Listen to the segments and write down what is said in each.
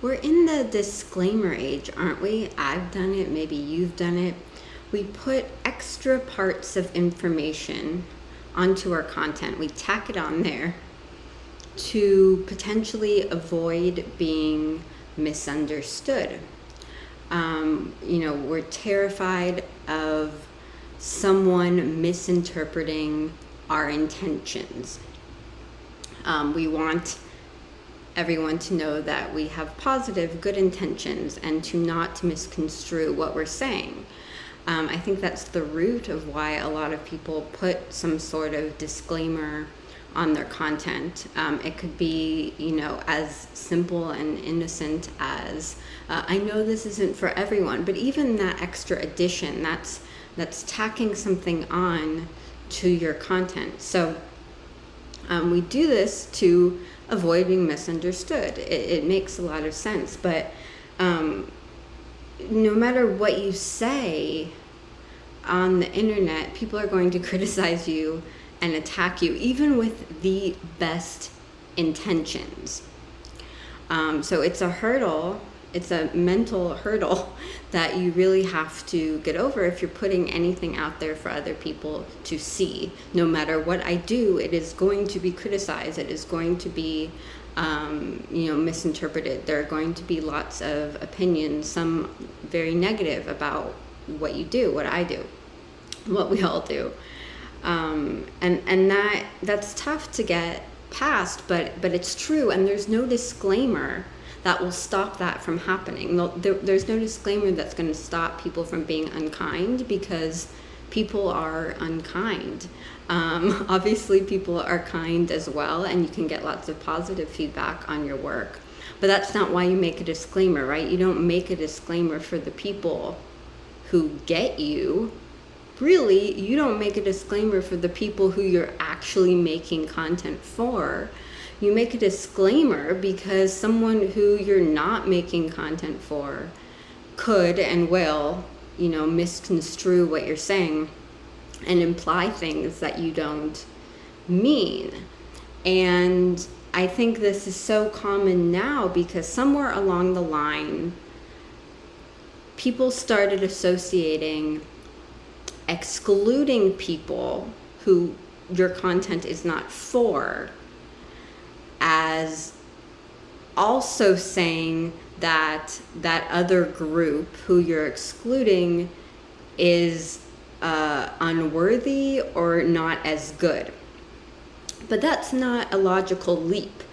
We're in the disclaimer age, aren't we? I've done it, maybe you've done it. We put extra parts of information onto our content. We tack it on there to potentially avoid being misunderstood. We're terrified of someone misinterpreting our intentions. We want everyone to know that we have positive, good intentions and to not misconstrue what we're saying. I think that's the root of why a lot of people put some sort of disclaimer on their content. It could be, as simple and innocent as, I know this isn't for everyone, but even that extra addition, that's tacking something on to your content. So we do this to avoid being misunderstood. It makes a lot of sense, but no matter what you say on the internet, people are going to criticize you and attack you, even with the best intentions. So it's a hurdle, it's a mental hurdle that you really have to get over if you're putting anything out there for other people to see. No matter what I do, it is going to be criticized, it is going to be misinterpreted. There are going to be lots of opinions, some very negative about what you do, what I do, what we all do. And that's tough to get past, but it's true, and there's no disclaimer that will stop that from happening. There's no disclaimer that's going to stop people from being unkind, because people are unkind. Obviously, people are kind as well, and you can get lots of positive feedback on your work. But that's not why you make a disclaimer, right? You don't make a disclaimer for the people who get you. Really, you don't make a disclaimer for the people who you're actually making content for. You make a disclaimer because someone who you're not making content for could and will, misconstrue what you're saying and imply things that you don't mean. And I think this is so common now because somewhere along the line, people started associating excluding people who your content is not for as also saying that other group who you're excluding is unworthy or not as good. But that's not a logical leap.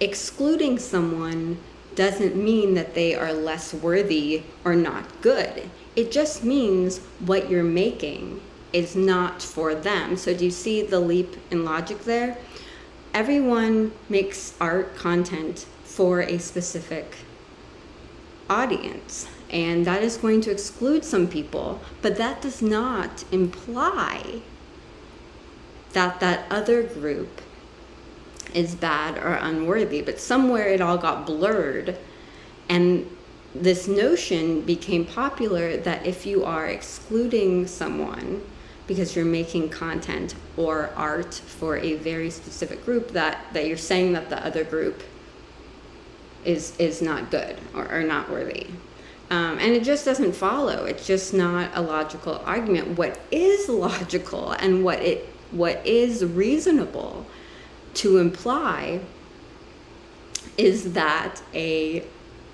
Excluding someone doesn't mean that they are less worthy or not good. It just means what you're making is not for them. So do you see the leap in logic there? Everyone makes art content for a specific audience, and that is going to exclude some people, but that does not imply that other group is bad or unworthy. But somewhere it all got blurred, and this notion became popular that if you are excluding someone because you're making content or art for a very specific group, that you're saying that the other group is not good or not worthy. And it just doesn't follow. It's just not a logical argument. What is logical and what is reasonable to imply is that a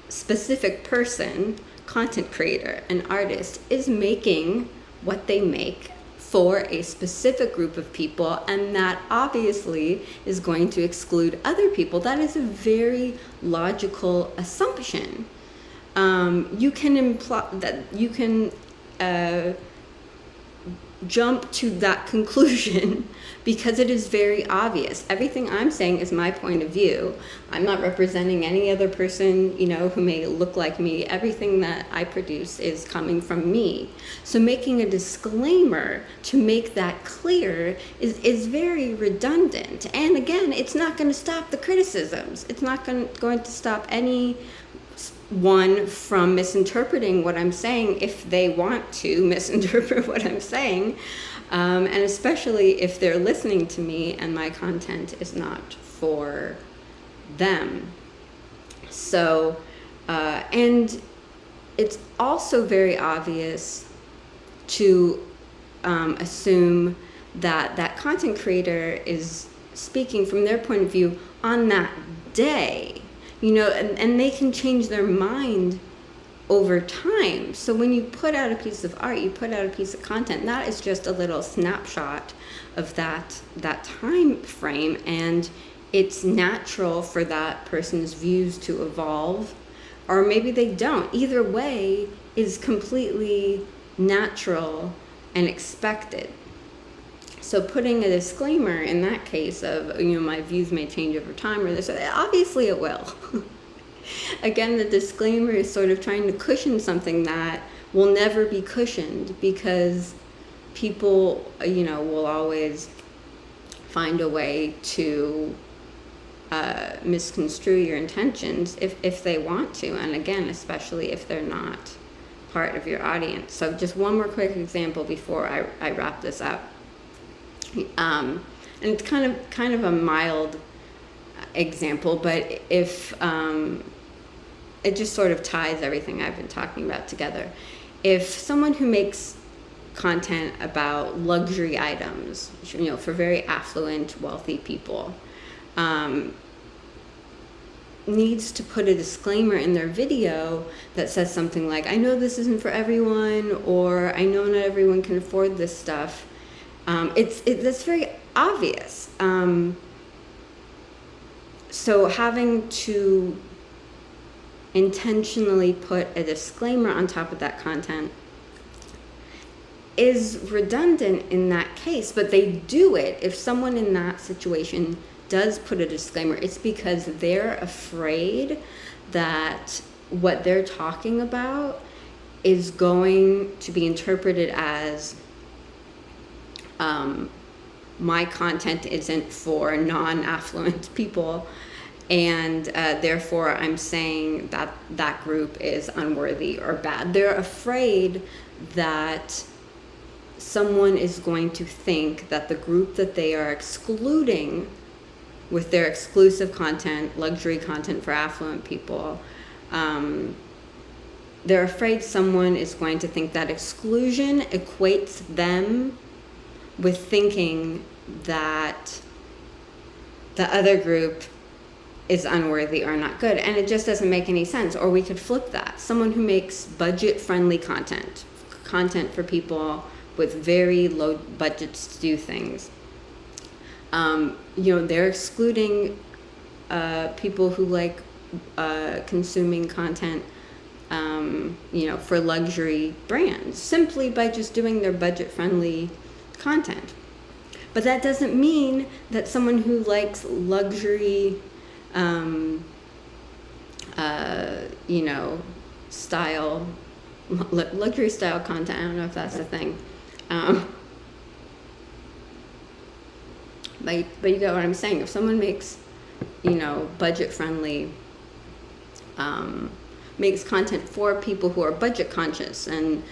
specific person, content creator, an artist, is making what they make for a specific group of people, and that obviously is going to exclude other people. That is a very logical assumption. You can imply that you can jump to that conclusion because it is very obvious. Everything I'm saying is my point of view. I'm not representing any other person, who may look like me. Everything that I produce is coming from me. So making a disclaimer to make that clear is very redundant. And again, it's not going to stop the criticisms. It's not going to stop anyone from misinterpreting what I'm saying if they want to misinterpret what I'm saying. And especially if they're listening to me and my content is not for them. So And it's also very obvious to assume that that content creator is speaking from their point of view on that day, and they can change their mind over time. So when you put out a piece of art, you put out a piece of content, that is just a little snapshot of that time frame, and it's natural for that person's views to evolve, or maybe they don't. Either way is completely natural and expected. So putting a disclaimer in that case of, my views may change over time, or this, obviously it will. Again, the disclaimer is sort of trying to cushion something that will never be cushioned, because people, will always find a way to misconstrue your intentions if they want to. And again, especially if they're not part of your audience. So just one more quick example before I wrap this up. And it's kind of a mild example, but if it just sort of ties everything I've been talking about together. If someone who makes content about luxury items, for very affluent, wealthy people, needs to put a disclaimer in their video that says something like, I know this isn't for everyone, or I know not everyone can afford this stuff, that's very obvious. So having to intentionally put a disclaimer on top of that content is redundant in that case, but they do it. If someone in that situation does put a disclaimer, it's because they're afraid that what they're talking about is going to be interpreted as my content isn't for non-affluent people, and therefore I'm saying that that group is unworthy or bad. They're afraid that someone is going to think that the group that they are excluding with their exclusive content, luxury content for affluent people, they're afraid someone is going to think that exclusion equates them with thinking that the other group is unworthy or not good. And it just doesn't make any sense. Or we could flip that. Someone who makes budget-friendly content for people with very low budgets to do things. They're excluding people who like consuming content, for luxury brands, simply by just doing their budget-friendly content. But that doesn't mean that someone who likes luxury, luxury style content, I don't know if that's a thing. But you get what I'm saying. If someone makes, budget-friendly, makes content for people who are budget conscious and,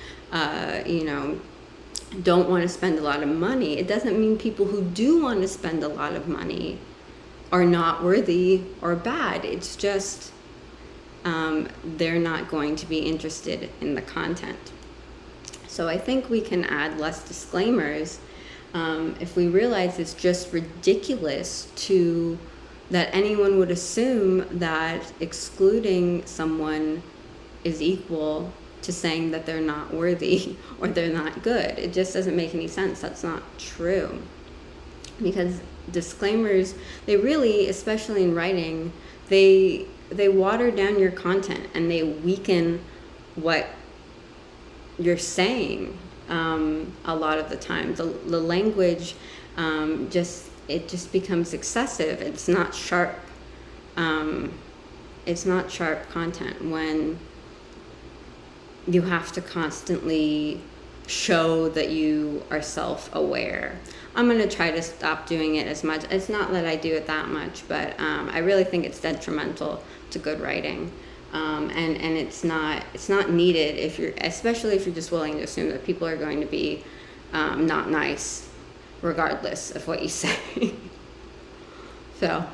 don't want to spend a lot of money, it doesn't mean people who do want to spend a lot of money are not worthy or bad. It's just they're not going to be interested in the content. So I think we can add less disclaimers if we realize it's just ridiculous that anyone would assume that excluding someone is equal to saying that they're not worthy or they're not good. It just doesn't make any sense. That's not true. Because disclaimers, they really, especially in writing, they water down your content and they weaken what you're saying a lot of the time. The language just becomes excessive. It's not sharp. It's not sharp content when you have to constantly show that you are self-aware. I'm going to try to stop doing it as much. It's not that I do it that much, but I really think it's detrimental to good writing. And it's not needed especially if you're just willing to assume that people are going to be not nice regardless of what you say. So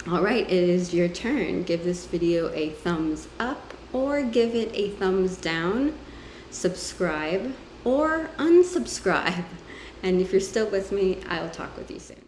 All right, it is your turn. Give this video a thumbs up or give it a thumbs down. Subscribe or unsubscribe. And if you're still with me, I'll talk with you soon.